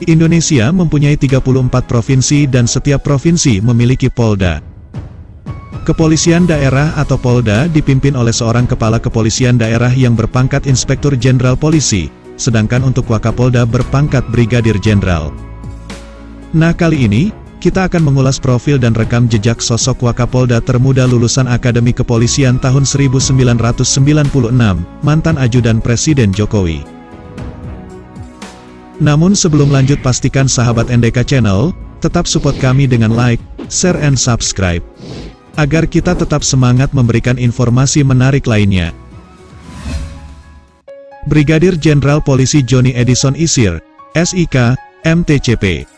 Indonesia mempunyai 34 provinsi dan setiap provinsi memiliki Polda. Kepolisian daerah atau Polda dipimpin oleh seorang kepala kepolisian daerah yang berpangkat Inspektur Jenderal Polisi, sedangkan untuk Wakapolda berpangkat Brigadir Jenderal. Nah, kali ini, kita akan mengulas profil dan rekam jejak sosok Wakapolda termuda lulusan Akademi Kepolisian tahun 1996, mantan ajudan Presiden Jokowi. Namun sebelum lanjut, pastikan sahabat NDK Channel, tetap support kami dengan like, share and subscribe, agar kita tetap semangat memberikan informasi menarik lainnya. Brigadir Jenderal Polisi Johnny Edison Isir, SIK, MTCP.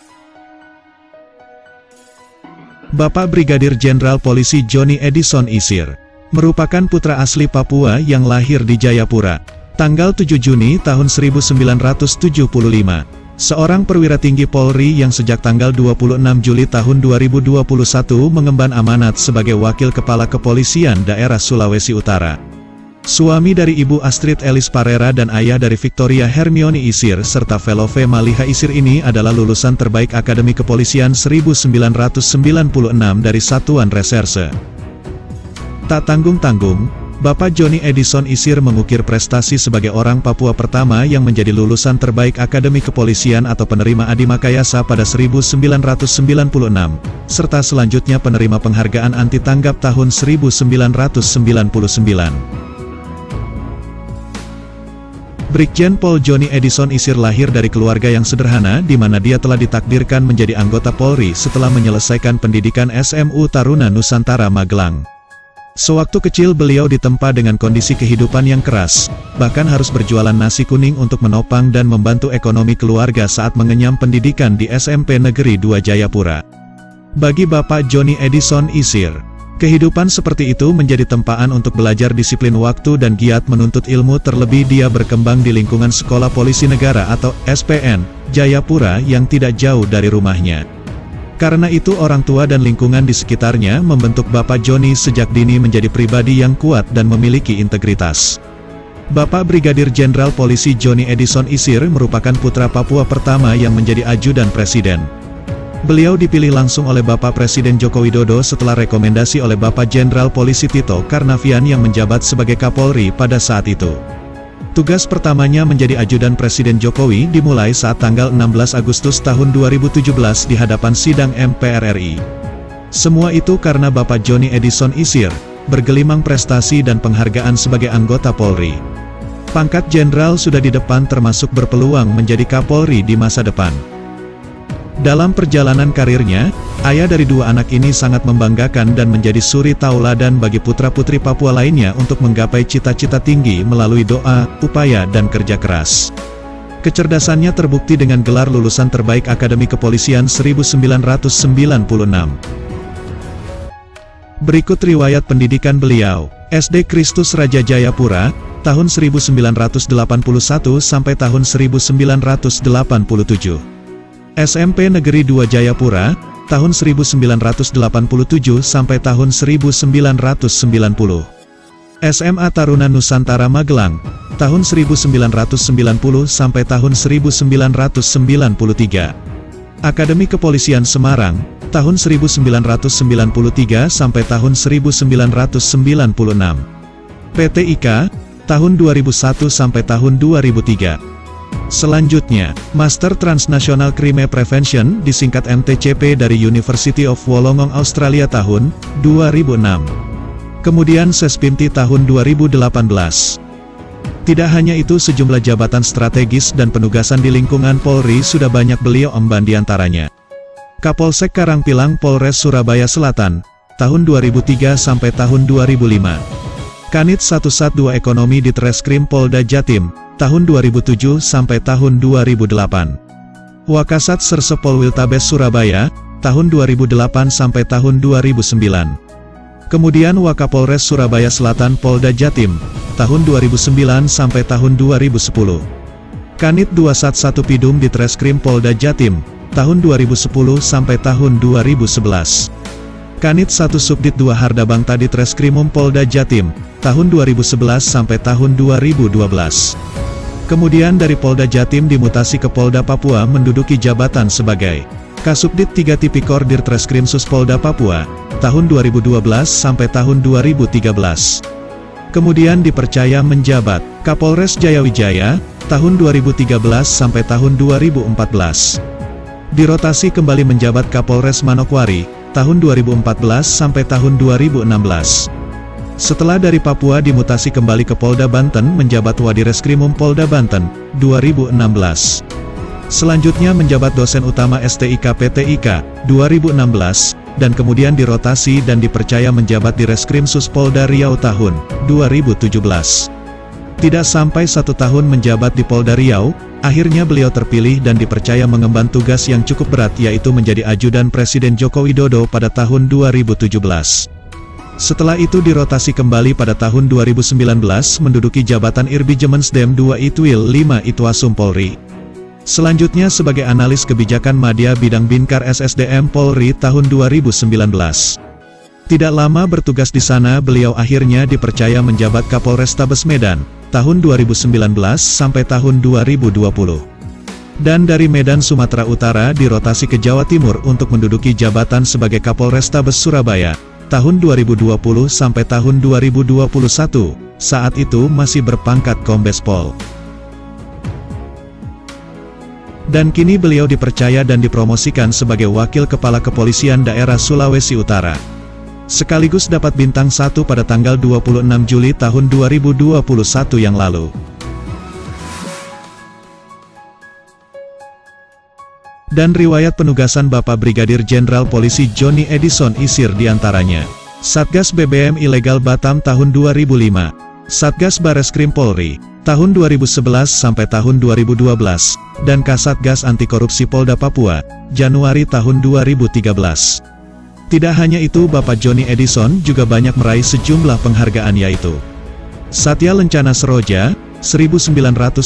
Bapak Brigadir Jenderal Polisi Johnny Edison Isir merupakan putra asli Papua yang lahir di Jayapura, tanggal 7 Juni tahun 1975. Seorang perwira tinggi Polri yang sejak tanggal 26 Juli tahun 2021 mengemban amanat sebagai Wakil Kepala Kepolisian Daerah Sulawesi Utara. Suami dari Ibu Astrid Elis Parera dan ayah dari Victoria Hermione Isir serta Velove Maliha Isir ini adalah lulusan terbaik Akademi Kepolisian 1996 dari Satuan Reserse. Tak tanggung-tanggung, Bapak Johnny Edison Isir mengukir prestasi sebagai orang Papua pertama yang menjadi lulusan terbaik Akademi Kepolisian atau penerima Adi Makayasa pada 1996, serta selanjutnya penerima penghargaan anti tanggap tahun 1999. Brigjen Pol Johnny Edison Isir lahir dari keluarga yang sederhana di mana dia telah ditakdirkan menjadi anggota Polri setelah menyelesaikan pendidikan SMU Taruna Nusantara Magelang. Sewaktu kecil beliau ditempa dengan kondisi kehidupan yang keras, bahkan harus berjualan nasi kuning untuk menopang dan membantu ekonomi keluarga saat mengenyam pendidikan di SMP Negeri 2 Jayapura. Bagi Bapak Johnny Edison Isir, kehidupan seperti itu menjadi tempaan untuk belajar disiplin waktu dan giat menuntut ilmu, terlebih dia berkembang di lingkungan Sekolah Polisi Negara atau SPN, Jayapura yang tidak jauh dari rumahnya. Karena itu orang tua dan lingkungan di sekitarnya membentuk Bapak Johnny sejak dini menjadi pribadi yang kuat dan memiliki integritas. Bapak Brigadir Jenderal Polisi Johnny Edison Isir merupakan putra Papua pertama yang menjadi ajudan Presiden. Beliau dipilih langsung oleh Bapak Presiden Joko Widodo setelah rekomendasi oleh Bapak Jenderal Polisi Tito Karnavian yang menjabat sebagai Kapolri pada saat itu. Tugas pertamanya menjadi ajudan Presiden Jokowi dimulai saat tanggal 16 Agustus tahun 2017 di hadapan sidang MPR RI. Semua itu karena Bapak Johnny Edison Isir bergelimang prestasi dan penghargaan sebagai anggota Polri. Pangkat jenderal sudah di depan, termasuk berpeluang menjadi Kapolri di masa depan. Dalam perjalanan karirnya, ayah dari dua anak ini sangat membanggakan dan menjadi suri tauladan bagi putra-putri Papua lainnya untuk menggapai cita-cita tinggi melalui doa, upaya dan kerja keras. Kecerdasannya terbukti dengan gelar lulusan terbaik Akademi Kepolisian 1996. Berikut riwayat pendidikan beliau. SD Kristus Raja Jayapura, tahun 1981 sampai tahun 1987. SMP Negeri 2 Jayapura, tahun 1987 sampai tahun 1990. SMA Taruna Nusantara Magelang, tahun 1990 sampai tahun 1993. Akademi Kepolisian Semarang, tahun 1993 sampai tahun 1996. PT IKA, tahun 2001 sampai tahun 2003. Selanjutnya, Master Transnational Crime Prevention disingkat MTCP dari University of Wollongong Australia tahun 2006. Kemudian Sespimti tahun 2018. Tidak hanya itu, sejumlah jabatan strategis dan penugasan di lingkungan Polri sudah banyak beliau emban, diantaranya Kapolsek Karangpilang Polres Surabaya Selatan, tahun 2003 sampai tahun 2005. Kanit 112 Ekonomi di Treskrim Polda Jatim, tahun 2007 sampai tahun 2008. Wakasat Serse Polwiltabes Surabaya, tahun 2008 sampai tahun 2009. Kemudian Wakapolres Surabaya Selatan Polda Jatim, tahun 2009 sampai tahun 2010. Kanit 211 Pidum di Treskrim Polda Jatim, tahun 2010 sampai tahun 2011. Kanit 1 Subdit 2 Hardabangta di Treskrimum Polda Jatim, tahun 2011 sampai tahun 2012. Kemudian dari Polda Jatim dimutasi ke Polda Papua menduduki jabatan sebagai Kasubdit 3 Tipikor Dirtreskrimsus Polda Papua, tahun 2012 sampai tahun 2013. Kemudian dipercaya menjabat Kapolres Jayawijaya, tahun 2013 sampai tahun 2014. Dirotasi kembali menjabat Kapolres Manokwari, tahun 2014 sampai tahun 2016. Setelah dari Papua dimutasi kembali ke Polda Banten menjabat Wadireskrimum Polda Banten, 2016. Selanjutnya menjabat dosen utama STIK PTIK, 2016, dan kemudian dirotasi dan dipercaya menjabat di Reskrimsus Polda Riau tahun 2017. Tidak sampai 1 tahun menjabat di Polda Riau, akhirnya beliau terpilih dan dipercaya mengemban tugas yang cukup berat yaitu menjadi ajudan Presiden Joko Widodo pada tahun 2017. Setelah itu dirotasi kembali pada tahun 2019 menduduki jabatan Irbi Jemensdem 2 Itwil 5 Itwasum Polri. Selanjutnya sebagai analis kebijakan Madya Bidang Binkar SSDM Polri tahun 2019. Tidak lama bertugas di sana beliau akhirnya dipercaya menjabat Kapolrestabes Medan, tahun 2019 sampai tahun 2020. Dan dari Medan Sumatera Utara dirotasi ke Jawa Timur untuk menduduki jabatan sebagai Kapolrestabes Surabaya, tahun 2020 sampai tahun 2021, saat itu masih berpangkat Kombes Pol. Dan kini beliau dipercaya dan dipromosikan sebagai Wakil Kepala Kepolisian Daerah Sulawesi Utara. Sekaligus dapat bintang 1 pada tanggal 26 Juli tahun 2021 yang lalu. Dan riwayat penugasan Bapak Brigadir Jenderal Polisi Johnny Edison Isir diantaranya. Satgas BBM Ilegal Batam tahun 2005. Satgas Bareskrim Polri, tahun 2011 sampai tahun 2012, dan Kasatgas Anti Korupsi Polda Papua, Januari tahun 2013. Tidak hanya itu Bapak Johnny Edison juga banyak meraih sejumlah penghargaan yaitu Satya Lencana Seroja, 1999,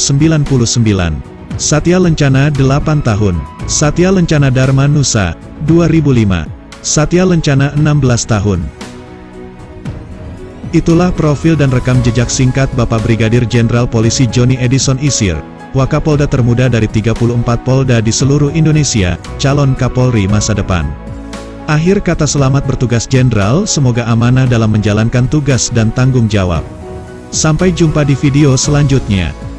Satya Lencana 8 tahun, Satya Lencana Dharma Nusa, 2005, Satya Lencana 16 tahun. Itulah profil dan rekam jejak singkat Bapak Brigadir Jenderal Polisi Johnny Edison Isir, Wakapolda termuda dari 34 Polda di seluruh Indonesia, calon Kapolri masa depan. Akhir kata selamat bertugas Jenderal, semoga amanah dalam menjalankan tugas dan tanggung jawab. Sampai jumpa di video selanjutnya.